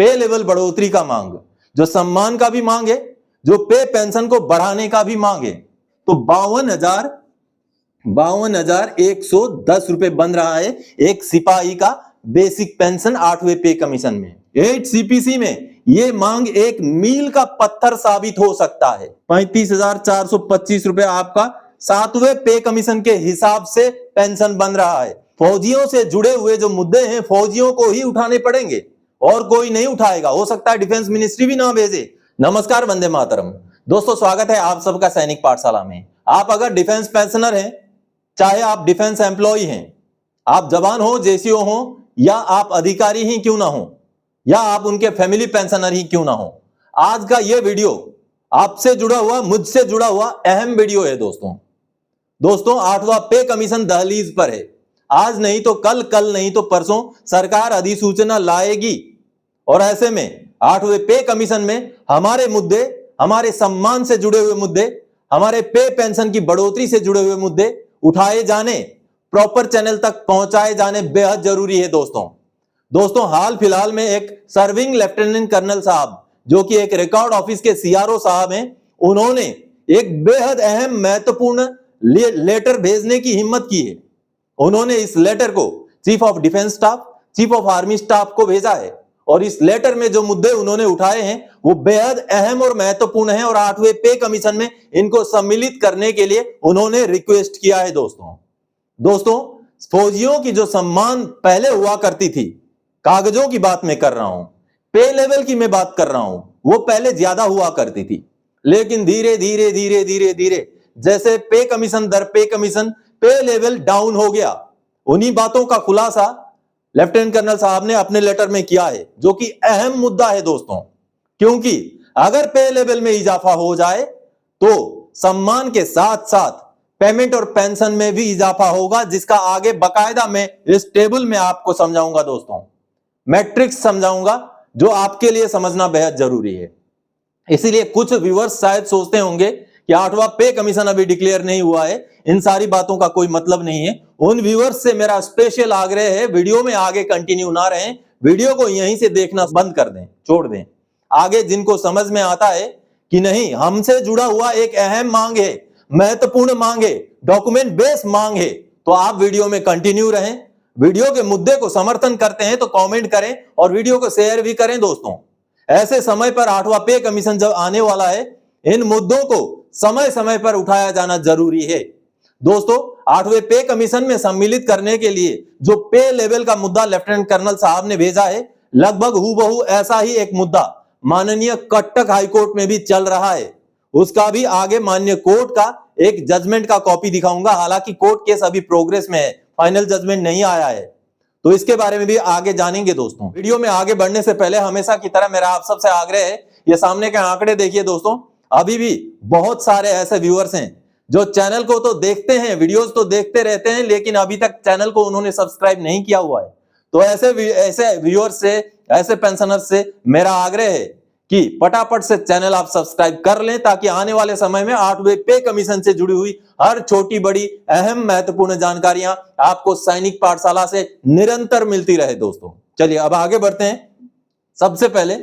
पे लेवल बढ़ोतरी का मांग, जो सम्मान का भी मांग है, जो पे पेंशन को बढ़ाने का भी मांग है। तो 52,110 रुपए बन रहा है एक सिपाही का बेसिक पेंशन 8वें पे कमीशन में। 8 सीपीसी में ये मांग एक मील का पत्थर साबित हो सकता है। 35,425 रुपए आपका 7वें पे कमीशन के हिसाब से पेंशन बन रहा है। फौजियों से जुड़े हुए जो मुद्दे हैं फौजियों को ही उठाने पड़ेंगे और कोई नहीं उठाएगा। हो सकता है डिफेंस मिनिस्ट्री भी ना भेजे। नमस्कार, वंदे मातरम। दोस्तों, स्वागत है आप सबका सैनिक पाठशाला में। आप अगर डिफेंस पेंशनर हैं, चाहे आप डिफेंस एम्प्लॉय हैं, आप जवान हो, जेसीओ हो, या आप अधिकारी ही क्यों ना हो, या आप उनके फैमिली पेंशनर ही क्यों ना हो, आज का यह वीडियो आपसे जुड़ा हुआ, मुझसे जुड़ा हुआ अहम वीडियो है दोस्तों। 8वां पे कमीशन दहलीज पर है। आज नहीं तो कल, कल नहीं तो परसों सरकार अधिसूचना लाएगी और ऐसे में 8वें पे कमीशन में हमारे मुद्दे, हमारे सम्मान से जुड़े हुए मुद्दे, हमारे पे पेंशन की बढ़ोतरी से जुड़े हुए मुद्दे उठाए जाने, प्रॉपर चैनल तक पहुंचाए जाने बेहद जरूरी है दोस्तों। हाल फिलहाल में एक सर्विंग लेफ्टिनेंट कर्नल साहब, जो कि एक रिकॉर्ड ऑफिस के सीआरओ साहब हैं, उन्होंने एक बेहद अहम महत्वपूर्ण लेटर भेजने की हिम्मत की है। उन्होंने इस लेटर को chief of defence staff, chief of army staff को भेजा है और इस लेटर में जो मुद्दे उन्होंने उठाए हैं वो बेहद अहम और महत्वपूर्ण हैं और 8वें पे कमीशन में इनको सम्मिलित करने के लिए उन्होंने रिक्वेस्ट किया है दोस्तों, फौजियों की जो सम्मान पहले हुआ करती थी, कागजों की बात मैं कर रहा हूं, पे लेवल की मैं बात कर रहा हूं, वो पहले ज्यादा हुआ करती थी। लेकिन धीरे धीरे धीरे धीरे धीरे जैसे पे कमीशन दर पे कमीशन, पे लेवल डाउन हो गया। उन्हीं बातों का खुलासा लेफ्टिनेंट कर्नल साहब ने अपने लेटर में किया है, जो कि अहम मुद्दा है दोस्तों। क्योंकि अगर पे लेवल में इजाफा हो जाए तो सम्मान के साथ साथ पेमेंट और पेंशन में भी इजाफा होगा, जिसका आगे बकायदा मैं इस टेबल में आपको समझाऊंगा दोस्तों, मैट्रिक्स समझाऊंगा, जो आपके लिए समझना बेहद जरूरी है। इसीलिए कुछ व्यूअर्स शायद सोचते होंगे कि 8वां पे कमीशन अभी डिक्लेयर नहीं हुआ है, इन सारी बातों का कोई मतलब नहीं है। उन व्यूअर्स से मेरा स्पेशल आग्रह है, वीडियो में आगे कंटिन्यू ना रहें, वीडियो को यहीं से देखना बंद कर दें, छोड़ दें। आगे जिनको समझ में आता है कि नहीं, हमसे जुड़ा हुआ एक अहम मांग है, महत्वपूर्ण मांग है, डॉक्यूमेंट बेस्ड मांग है, तो आप वीडियो में कंटिन्यू रहें। वीडियो के मुद्दे को समर्थन करते हैं तो कमेंट करें और वीडियो को शेयर भी करें दोस्तों। ऐसे समय पर 8वां पे कमीशन जब आने वाला है, इन मुद्दों को समय समय पर उठाया जाना जरूरी है दोस्तों। 8वें पे कमीशन में सम्मिलित करने के लिए जो पे लेवल का मुद्दा लेफ्टिनेंट कर्नल साहब ने भेजा है, लगभग हूबहू ऐसा ही एक मुद्दा माननीय कटक हाईकोर्ट में भी चल रहा है। उसका भी आगे माननीय कोर्ट का एक जजमेंट का कॉपी दिखाऊंगा। हालांकि कोर्ट केस अभी प्रोग्रेस में है, फाइनल जजमेंट नहीं आया है, तो इसके बारे में भी आगे जानेंगे दोस्तों। वीडियो में आगे बढ़ने से पहले हमेशा की तरह मेरा आप सबसे आग्रह है, ये सामने के आंकड़े देखिए दोस्तों। अभी भी बहुत सारे ऐसे व्यूअर्स हैं जो चैनल को तो देखते हैं, वीडियोस तो देखते रहते हैं, लेकिन अभी तक चैनल को उन्होंने सब्सक्राइब नहीं किया हुआ है। तो ऐसे व्यूअर्स से, ऐसे पेंशनर्स से मेरा आग्रह है कि फटाफट से चैनल आप सब्सक्राइब कर लें, ताकि आने वाले समय में 8वें पे कमीशन से जुड़ी हुई हर छोटी बड़ी अहम महत्वपूर्ण जानकारियां आपको सैनिक पाठशाला से निरंतर मिलती रहे दोस्तों। चलिए अब आगे बढ़ते हैं। सबसे पहले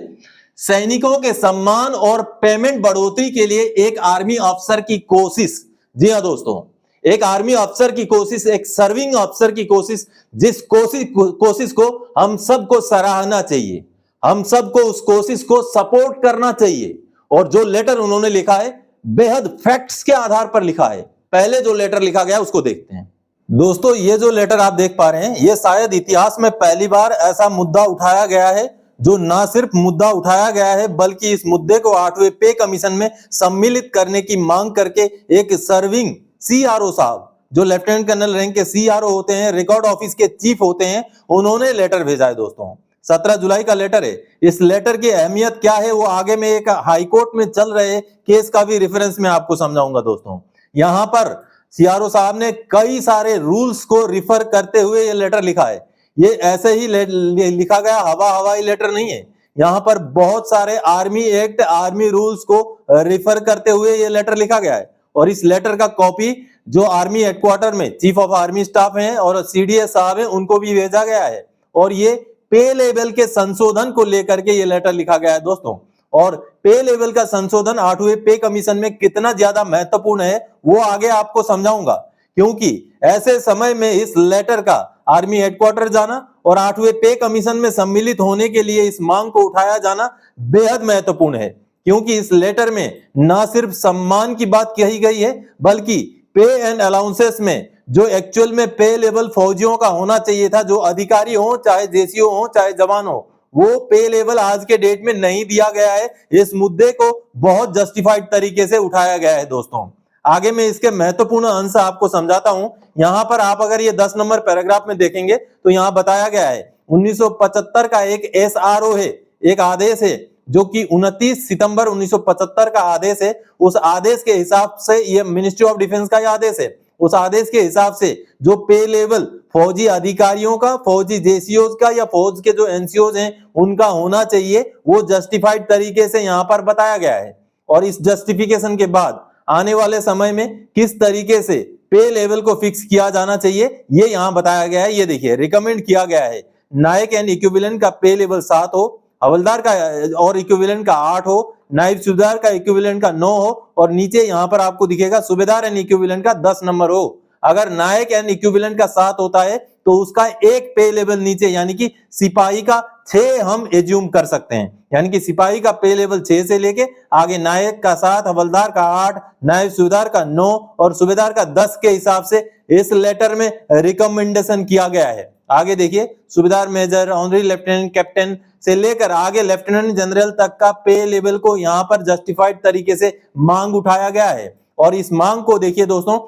सैनिकों के सम्मान और पेमेंट बढ़ोतरी के लिए एक आर्मी अफसर की कोशिश, जी हां दोस्तों, एक आर्मी अफसर की कोशिश, एक सर्विंग अफसर की कोशिश, जिस कोशिश को हम सबको सराहना चाहिए, हम सबको उस कोशिश को सपोर्ट करना चाहिए। और जो लेटर उन्होंने लिखा है बेहद फैक्ट्स के आधार पर लिखा है। पहले जो लेटर लिखा गया उसको देखते हैं दोस्तों। ये जो लेटर आप देख पा रहे हैं, ये शायद इतिहास में पहली बार ऐसा मुद्दा उठाया गया है, जो ना सिर्फ मुद्दा उठाया गया है बल्कि इस मुद्दे को 8वें पे कमीशन में सम्मिलित करने की मांग करके एक सर्विंग सीआरओ साहब, जो लेफ्टिनेंट कर्नल रैंक के सीआरओ होते हैं, रिकॉर्ड ऑफिस के चीफ होते हैं, उन्होंने लेटर भेजा है दोस्तों। 17 जुलाई का लेटर है। इस लेटर की अहमियत क्या है वो आगे में एक हाईकोर्ट में चल रहे केस का भी रेफरेंस में आपको समझाऊंगा दोस्तों। यहां पर सीआरओ साहब ने कई सारे रूल्स को रिफर करते हुए ये लेटर लिखा है। ये ऐसे ही लिखा गया हवाई लेटर नहीं है। यहाँ पर बहुत सारे आर्मी एक्ट, आर्मी रूल्स को रिफर करते हुए ये लेटर लिखा गया है। और इस लेटर का कॉपी जो आर्मी हेडक्वार्टर में चीफ ऑफ आर्मी स्टाफ हैं और सीडीएस साहब हैं, उनको भी भेजा गया है। और ये पे लेवल के संशोधन को लेकर के ये लेटर लिखा गया है दोस्तों। और पे लेवल का संशोधन 8वें पे कमीशन में कितना ज्यादा महत्वपूर्ण है वो आगे आपको समझाऊंगा, क्योंकि ऐसे समय में इस लेटर का आर्मी हेडक्वार्टर जाना और 8वें पे कमीशन में सम्मिलित होने के लिए इस मांग को उठाया जाना बेहद महत्वपूर्ण है। क्योंकि इस लेटर में ना सिर्फ सम्मान की बात कही गई है, बल्कि पे एंड अलाउंसेस में जो एक्चुअल में पे लेवल फौजियों का होना चाहिए था, जो अधिकारी हो चाहे जेसीओ हो चाहे जवान हो, वो पे लेवल आज के डेट में नहीं दिया गया है। इस मुद्दे को बहुत जस्टिफाइड तरीके से उठाया गया है दोस्तों। आगे मैं इसके महत्वपूर्ण अंश आपको समझाता हूं। यहां पर आप अगर ये 10 नंबर पैराग्राफ में देखेंगे तो यहां बताया गया है 1975 का एक एसआरओ है, एक आदेश है जो कि 29 सितंबर 1975 का आदेश है। उस आदेश के हिसाब से ये मिनिस्ट्री ऑफ डिफेंस का आदेश है। उस आदेश के हिसाब से जो पे लेवल फौजी अधिकारियों का, फौजी जेसीओज का या फौज के जो एनसीओज हैं उनका होना चाहिए, वो जस्टिफाइड तरीके से यहाँ पर बताया गया है। और इस जस्टिफिकेशन के बाद आने वाले समय में किस तरीके से पे लेवल को फिक्स किया जाना चाहिए ये यहाँ बताया गया है। ये देखिए, रिकमेंड किया गया है नायक एंड इक्विवेलेंट का पे लेवल 7 हो, हवलदार का और इक्विवेलेंट का 8 हो, नायब सूबेदार का इक्विवेलेंट का 9 हो, और नीचे यहां पर आपको दिखेगा सूबेदार एंड इक्विवेलेंट का 10 नंबर हो। अगर नायक एंड इक्विवेलेंट का 7 होता है तो उसका एक पे लेवल नीचे, यानी कि सिपाही का 6 हम एज्यूम कर सकते हैं। यानी कि सिपाही का पे लेवल 6 से लेके आगे नायक का 7, हवलदार का 8, नायब सूबेदार का 9 और सूबेदार का 10 के हिसाब से इस लेटर में रिकमेंडेशन किया गया है। आगे देखिए, सूबेदार, मेजर, ऑनरी लेफ्टिनेंट, कैप्टन से लेकर आगे लेफ्टिनेंट जनरल तक का पे लेवल को यहां पर जस्टिफाइड तरीके से मांग उठाया गया है। और इस मांग को देखिए दोस्तों,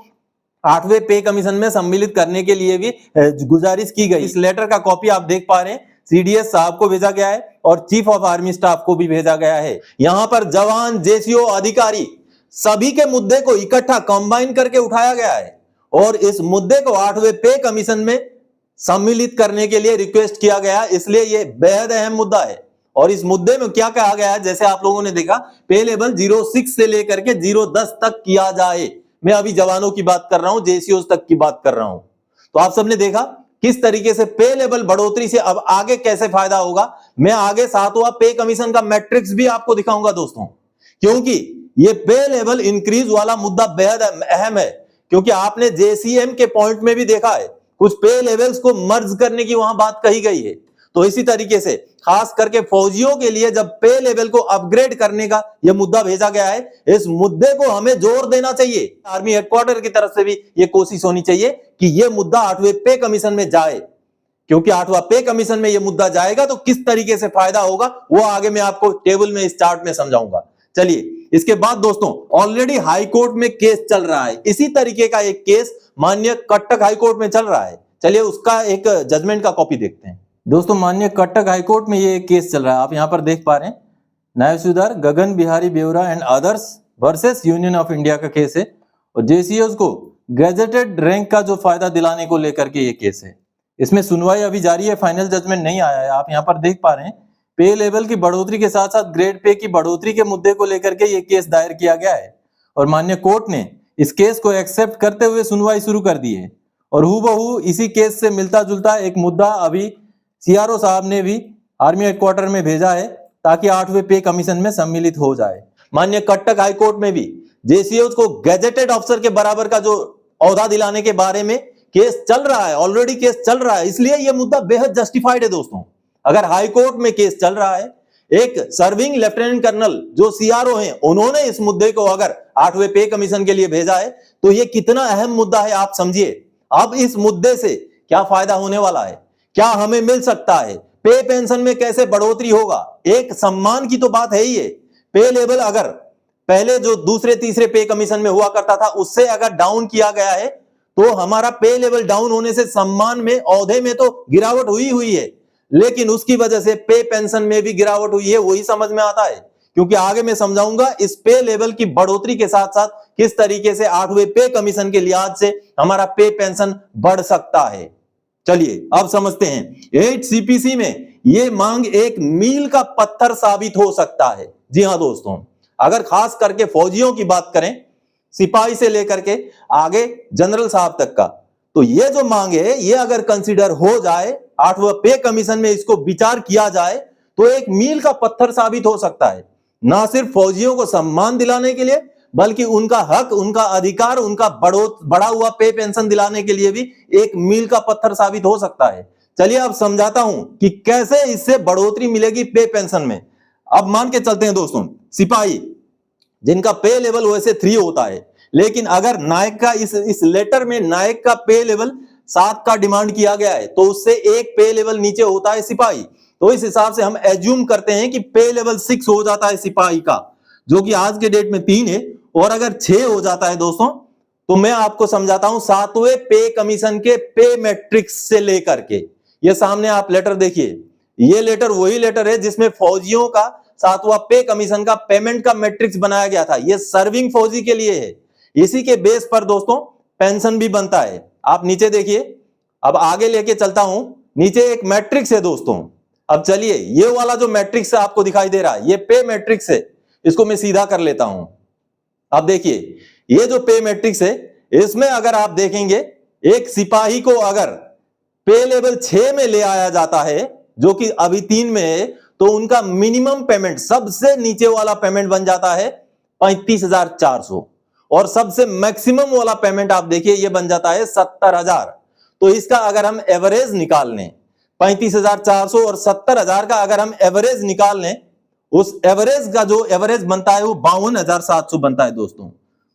8वें पे कमीशन में सम्मिलित करने के लिए भी गुजारिश की गई। इस लेटर का कॉपी आप देख पा रहे हैं, सीडीएस साहब को भेजा गया है और चीफ ऑफ आर्मी स्टाफ को भी भेजा गया है। यहां पर जवान, जेसीओ, अधिकारी सभी के मुद्दे को इकट्ठा कंबाइन करके उठाया गया है और इस मुद्दे को 8वें पे कमीशन में सम्मिलित करने के लिए रिक्वेस्ट किया गया। इसलिए यह बेहद अहम मुद्दा है। और इस मुद्दे में क्या कहा गया है, जैसे आप लोगों ने देखा, पे लेवल 06 से लेकर के 010 तक किया जाए। मैं अभी जवानों की बात कर रहा हूं, जेसीओ तक की बात कर रहा हूं। तो आप सबने देखा किस तरीके से पे लेवल बढ़ोतरी से अब आगे कैसे फायदा होगा। मैं आगे 7वां पे कमीशन का मैट्रिक्स भी आपको दिखाऊंगा दोस्तों, क्योंकि ये पे लेवल इंक्रीज वाला मुद्दा बेहद अहम है। क्योंकि आपने जेसीएम के पॉइंट में भी देखा है, कुछ पे लेवल्स को मर्ज करने की वहां बात कही गई है। तो इसी तरीके से खास करके फौजियों के लिए जब पे लेवल को अपग्रेड करने का यह मुद्दा भेजा गया है, इस मुद्दे को हमें जोर देना चाहिए। आर्मी हेडक्वार्टर की तरफ से भी यह कोशिश होनी चाहिए कि यह मुद्दा 8वें पे कमीशन में जाए, क्योंकि 8वां पे कमीशन में यह मुद्दा जाएगा तो किस तरीके से फायदा होगा वो आगे मैं आपको टेबल में, इस चार्ट में समझाऊंगा। चलिए, इसके बाद दोस्तों ऑलरेडी हाई कोर्ट में केस चल रहा है। इसी तरीके का एक केस माननीय कटक हाई कोर्ट में चल रहा है। चलिए उसका एक जजमेंट का कॉपी देखते हैं। दोस्तों, माननीय कटक हाई कोर्ट में ये केस चल रहा है, आप यहां पर देख पा रहे हैं। नायब सूबेदार Gagan Bihari Bewara and others versus Union of India का केस है और जेसीओज को गैजेटेड रैंक का जो फायदा दिलाने को लेकर के ये केस है। इसमें सुनवाई अभी जारी है, फाइनल जजमेंट नहीं आया है। आप यहां पर देख पा रहे हैं, पे लेवल की बढ़ोतरी के साथ साथ ग्रेड पे की बढ़ोतरी के मुद्दे को लेकर के ये केस दायर किया गया है और माननीय कोर्ट ने इस केस को एक्सेप्ट करते हुए सुनवाई शुरू कर दी है। और हूबहू इसी केस से मिलता जुलता एक मुद्दा अभी सीआरओ साहब ने भी आर्मी हेडक्वार्टर में भेजा है ताकि 8वें पे कमीशन में सम्मिलित हो जाए। माननीय कटक हाई कोर्ट में भी जेसीओज को गैजेटेड ऑफिसर के बराबर का जो औहदा दिलाने के बारे में केस चल रहा है, ऑलरेडी केस चल रहा है। इसलिए यह मुद्दा बेहद जस्टिफाइड है दोस्तों। अगर हाई कोर्ट में केस चल रहा है, एक सर्विंग लेफ्टिनेंट कर्नल जो सीआरओ हैं उन्होंने इस मुद्दे को अगर 8वें पे कमीशन के लिए भेजा है तो यह कितना अहम मुद्दा है आप समझिए। अब इस मुद्दे से क्या फायदा होने वाला है, क्या हमें मिल सकता है, पे पेंशन में कैसे बढ़ोतरी होगा, एक सम्मान की तो बात है ही है। पे लेवल अगर पहले जो दूसरे तीसरे पे कमीशन में हुआ करता था उससे अगर डाउन किया गया है तो हमारा पे लेवल डाउन होने से सम्मान में, औहदे में तो गिरावट हुई है, लेकिन उसकी वजह से पे पेंशन में भी गिरावट हुई है। वही समझ में आता है, क्योंकि आगे मैं समझाऊंगा इस पे लेवल की बढ़ोतरी के साथ साथ किस तरीके से 8वें पे कमीशन के लिहाज से हमारा पे पेंशन बढ़ सकता है। चलिए अब समझते हैं। 8 सीपीसी में यह मांग एक मील का पत्थर साबित हो सकता है। जी हां दोस्तों, अगर खास करके फौजियों की बात करें, सिपाही से लेकर के आगे जनरल साहब तक का, तो ये जो मांग है ये अगर कंसीडर हो जाए, 8वां पे कमीशन में इसको विचार किया जाए तो एक मील का पत्थर साबित हो सकता है, ना सिर्फ फौजियों को सम्मान दिलाने के लिए बल्कि उनका हक, उनका अधिकार, उनका बढ़ा हुआ पे पेंशन दिलाने के लिए भी एक मील का पत्थर साबित हो सकता है। चलिए अब समझाता हूं कि कैसे इससे बढ़ोतरी मिलेगी पे पेंशन में। अब मान के चलते हैं दोस्तों, सिपाही जिनका पे लेवल वैसे 3 होता है, लेकिन अगर नायक का इस लेटर में नायक का पे लेवल 7 का डिमांड किया गया है तो उससे एक पे लेवल नीचे होता है सिपाही। तो इस हिसाब से हम एज्यूम करते हैं कि पे लेवल 6 हो जाता है सिपाही का, जो कि आज के डेट में 3 है। और अगर 6 हो जाता है दोस्तों तो मैं आपको समझाता हूं 7वें पे कमीशन के पे मैट्रिक्स से लेकर के, ये सामने आप लेटर देखिए, ये लेटर वही लेटर है जिसमें फौजियों का 7वां पे कमीशन का पेमेंट का मैट्रिक्स बनाया गया था। ये सर्विंग फौजी के लिए है, इसी के बेस पर दोस्तों पेंशन भी बनता है। आप नीचे देखिए, अब आगे लेके चलता हूं, नीचे एक मैट्रिक्स है दोस्तों। अब चलिए ये वाला जो मैट्रिक्स आपको दिखाई दे रहा है ये पे मैट्रिक्स है, इसको मैं सीधा कर लेता हूं। अब देखिए ये जो पे मैट्रिक्स है इसमें अगर आप देखेंगे एक सिपाही को अगर पे लेवल 6 में ले आया जाता है जो कि अभी 3 में है, तो उनका मिनिमम पेमेंट, सबसे नीचे वाला पेमेंट बन जाता है 35,400 और सबसे मैक्सिमम वाला पेमेंट आप देखिए ये बन जाता है 70,000। तो इसका अगर हम एवरेज निकाल लें, 35,400 और 70,000 का अगर हम एवरेज निकाल लें, उस एवरेज का जो एवरेज बनता है वो 52,700 बनता है दोस्तों,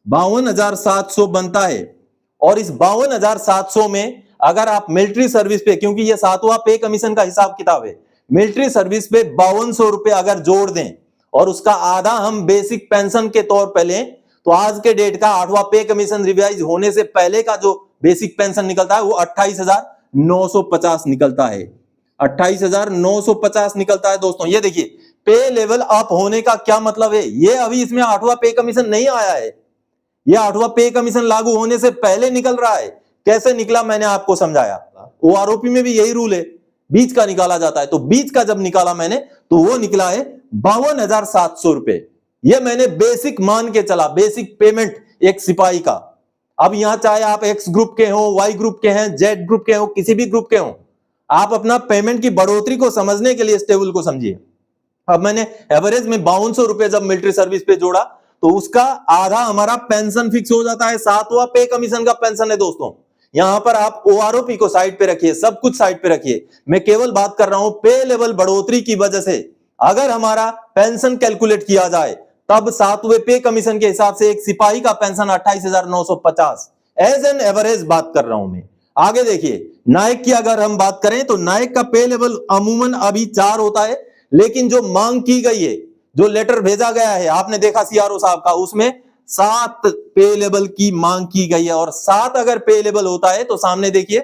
52,700 बनता है। और इस 52,700 में अगर आप मिलिट्री सर्विस पे, क्योंकि ये 7वां पे कमीशन का हिसाब किताब है, मिलिट्री सर्विस पे 5200 रुपए अगर जोड़ दें और उसका आधा हम बेसिक पेंशन के तौर पे लें, तो आज के डेट का 8वां पे कमीशन रिवाइज होने से पहले का जो बेसिक पेंशन निकलता है वो 28,950 निकलता है, 28,950 निकलता है दोस्तों। ये देखिए पे लेवल अप होने का क्या मतलब है, ये अभी इसमें 8वां पे कमीशन नहीं आया है, ये 8वां पे कमीशन लागू होने से पहले निकल रहा है। कैसे निकला मैंने आपको समझाया, ओआरओपी में भी यही रूल है, बीच का निकाला जाता है। तो बीच का जब निकाला मैंने तो वो निकला है 52,700 रुपए। ये मैंने बेसिक मान के चला, बेसिक पेमेंट एक सिपाही का। अब यहां चाहे आप एक्स ग्रुप के हो, वाई ग्रुप के हैं, जेड ग्रुप के हो, किसी भी ग्रुप के हो, आप अपना पेमेंट की बढ़ोतरी को समझने के लिए इस टेबल को समझिए। अब मैंने एवरेज में 5200 रुपए जब मिलिट्री सर्विस पे जोड़ा तो उसका आधा हमारा पेंशन फिक्स हो जाता है, 7वां पे कमीशन का पेंशन है दोस्तों। यहां पर आप ओआरओपी को साइड पे रखिए, सब कुछ साइड पे रखिए, मैं केवल बात कर रहा हूं पे लेवल बढ़ोतरी की वजह से अगर हमारा पेंशन कैलकुलेट किया जाए तब 7वें पे कमीशन के हिसाब से एक सिपाही का पेंशन 28,950 एज एन एवरेज बात कर रहा हूं मैं। आगे देखिए नायक की अगर हम बात करें तो नायक का पे लेवल अमूमन अभी 4 होता है, लेकिन जो मांग की गई है, जो लेटर भेजा गया है, आपने देखा सीआरओ साहब का, उसमें 7 पे लेवल की मांग की गई है। और 7 अगर पे लेवल होता है तो सामने देखिए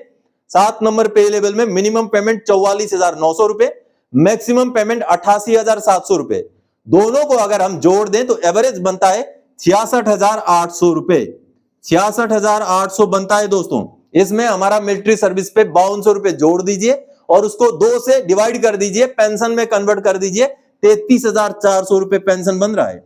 7 नंबर पे लेवल में मिनिमम पेमेंट 44,900 रुपए, मैक्सिमम पेमेंट 88,700 रुपए। दोनों को अगर हम जोड़ दें तो एवरेज बनता है 66,800 रुपए, 66,800 बनता है दोस्तों। इसमें हमारा मिलिट्री सर्विस पे 5200 रुपए जोड़ दीजिए और उसको 2 से डिवाइड कर दीजिए, पेंशन में कन्वर्ट कर दीजिए, 33,400 रुपए पेंशन बन रहा है,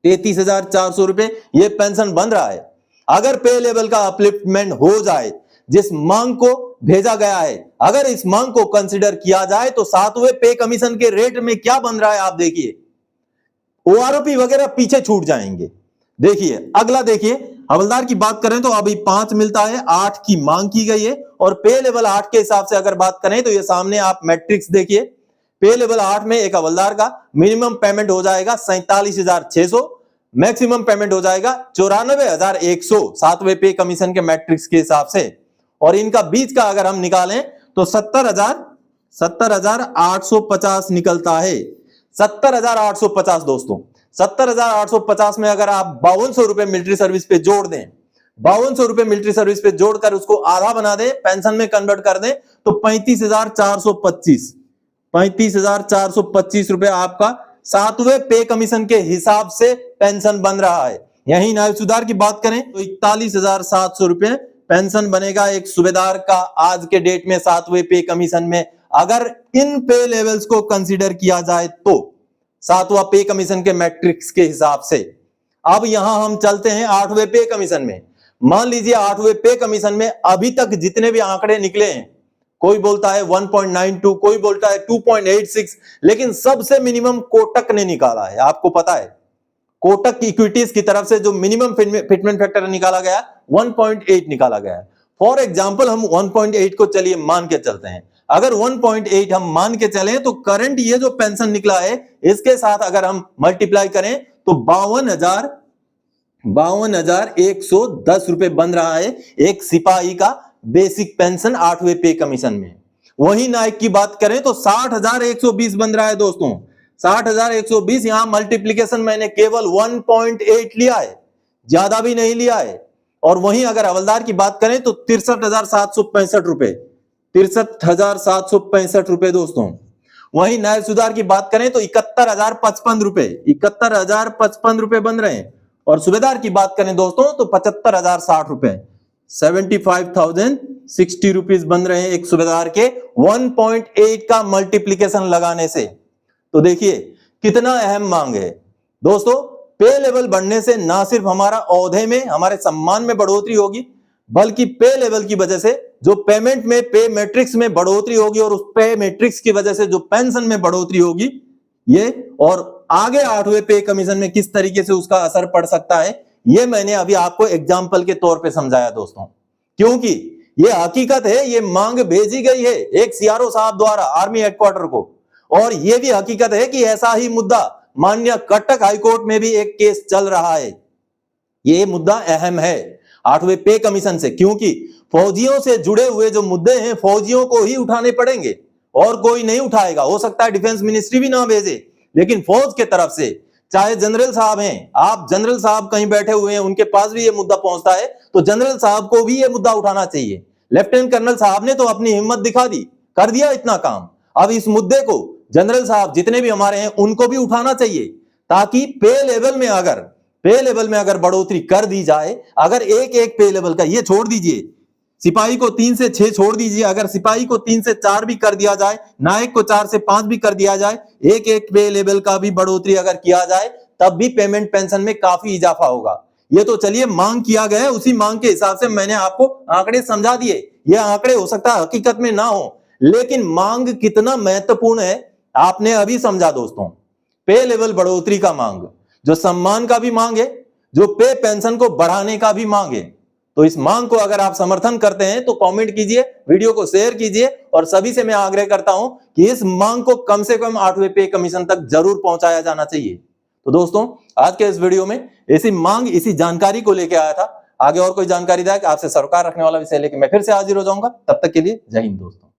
33,400 रुपए ये पेंशन बन रहा है। अगर पे लेवल का अपलिफ्टमेंट हो जाए, जिस मांग को भेजा गया है, अगर इस मांग को कंसीडर किया जाए तो 7वें पे कमीशन के रेट में क्या बन रहा है आप देखिए, ओआरओपी वगैरह पीछे छूट जाएंगे। देखिए अगला देखिए, हवलदार की बात करें तो अभी 5 मिलता है, 8 की मांग की गई है और पे लेवल 8 के हिसाब से अगर बात करें तो ये सामने आप मैट्रिक्स देखिए, पे लेवल 8 में एक हवलदार का मिनिमम पेमेंट हो जाएगा 47,600, मैक्सिमम पेमेंट हो जाएगा 94,100 7वें पे कमीशन के मैट्रिक्स के हिसाब से। और इनका बीच का अगर हम निकालें तो 70,850 निकलता है, 70,850 दोस्तों। 70,850 में अगर आप 5200 रुपए मिलिट्री सर्विस पे जोड़ दें, 5200 रुपए मिलिट्री सर्विस पे जोड़कर उसको आधा बना दें, पेंशन में कन्वर्ट कर दें तो 35,425 रुपए आपका 7वें पे कमीशन के हिसाब से पेंशन बन रहा है। यही नायब सुधार की बात करें तो 41,700 रुपए पेंशन बनेगा एक सूबेदार का आज के डेट में 7वें पे कमीशन में, अगर इन पे लेवल्स को कंसीडर किया जाए तो 7वां पे कमीशन के मैट्रिक्स के हिसाब से। अब यहां हम चलते हैं 8वें पे कमीशन में। मान लीजिए 8वें पे कमीशन में अभी तक जितने भी आंकड़े निकले हैं, कोई बोलता है 1.92, कोई बोलता है 2.86, लेकिन सबसे मिनिमम कोटक ने निकाला है। आपको पता है कोटक इक्विटीज की तरफ से जो मिनिमम फिटमेंट फैक्टर निकाला गया 1.8 निकाला गया है। फॉर एग्जांपल हम 1.8 को चलिए मान के चलते हैं। अगर 1.8 हम मान के चलें तो करंट ये जो पेंशन निकला है इसके साथ अगर हम मल्टीप्लाई करें तो 52,110 रुपए बन रहा है एक सिपाही का बेसिक पेंशन 8वें पे कमीशन में। वहीं नायक की बात करें तो 60,120 बन रहा है दोस्तों। 60,120 यहां मल्टीप्लीकेशन मैंने केवल 1.8 लिया है, ज्यादा भी नहीं लिया है। और वहीं अगर हवलदार की बात करें तो 63,765 रुपए, 63,765 रुपए दोस्तों। वहीं नायब सुधार की बात करें तो 71,055 रुपए, 71,055 रुपए बन रहे हैं। और सूबेदार की बात करें दोस्तों तो 75,060 रुपए, 75,060 रुपीज बन रहे हैं एक सूबेदार के 1.8 का मल्टीप्लीकेशन लगाने से। तो देखिए कितना अहम मांग है दोस्तों। पे लेवल बढ़ने से ना सिर्फ हमारा औहदे में, हमारे सम्मान में बढ़ोतरी होगी, बल्कि पे लेवल की वजह से जो पेमेंट में, पे मैट्रिक्स में बढ़ोतरी होगी और उस पे मैट्रिक्स की वजह से जो पेंशन में बढ़ोतरी होगी, ये और आगे 8वें पे कमीशन में किस तरीके से उसका असर पड़ सकता है, ये मैंने अभी आपको एग्जाम्पल के तौर पे समझाया दोस्तों। क्योंकि ये हकीकत है, ये मांग भेजी गई है एक सीआरओ साहब द्वारा आर्मी हेडक्वार्टर को, और ये भी हकीकत है कि ऐसा ही मुद्दा माननीय कटक हाईकोर्ट में भी एक केस चल रहा है। ये मुद्दा अहम है 8वें पे कमीशन से, क्योंकि फौजियों से जुड़े हुए जो मुद्दे हैं फौजियों को ही उठाने पड़ेंगे और कोई नहीं उठाएगा। हो सकता है डिफेंस मिनिस्ट्री भी ना भेजे, लेकिन फौज के तरफ से चाहे जनरल साहब हैं, आप जनरल साहब कहीं बैठे हुए हैं, उनके पास भी ये मुद्दा पहुंचता है तो जनरल साहब को भी ये मुद्दा उठाना चाहिए। लेफ्टिनेंट कर्नल साहब ने तो अपनी हिम्मत दिखा दी, कर दिया इतना काम। अब इस मुद्दे को जनरल साहब जितने भी हमारे हैं उनको भी उठाना चाहिए, ताकि पे लेवल में अगर बढ़ोतरी कर दी जाए, अगर एक पे लेवल का, ये छोड़ दीजिए सिपाही को 3 से 6 छोड़ दीजिए, अगर सिपाही को 3 से 4 भी कर दिया जाए, नायक को 4 से 5 भी कर दिया जाए, एक पे लेवल का भी बढ़ोतरी अगर किया जाए, तब भी पेमेंट पेंशन में काफी इजाफा होगा। ये तो चलिए मांग किया गया है, उसी मांग के हिसाब से मैंने आपको आंकड़े समझा दिए। ये आंकड़े हो सकता है हकीकत में ना हो, लेकिन मांग कितना महत्वपूर्ण है आपने अभी समझा दोस्तों। पे लेवल बढ़ोतरी का मांग, जो सम्मान का भी मांग है, जो पे पेंशन को बढ़ाने का भी मांग है। तो इस मांग को अगर आप समर्थन करते हैं तो कमेंट कीजिए, वीडियो को शेयर कीजिए, और सभी से मैं आग्रह करता हूं कि इस मांग को कम से कम 8वें पे कमीशन तक जरूर पहुंचाया जाना चाहिए। तो दोस्तों आज के इस वीडियो में इसी मांग, इसी जानकारी को लेकर आया था। आगे और कोई जानकारी आपसे सरोकार रखने वाला विषय लेकर मैं फिर से हाजिर हो जाऊंगा। तब तक के लिए जय हिंद दोस्तों।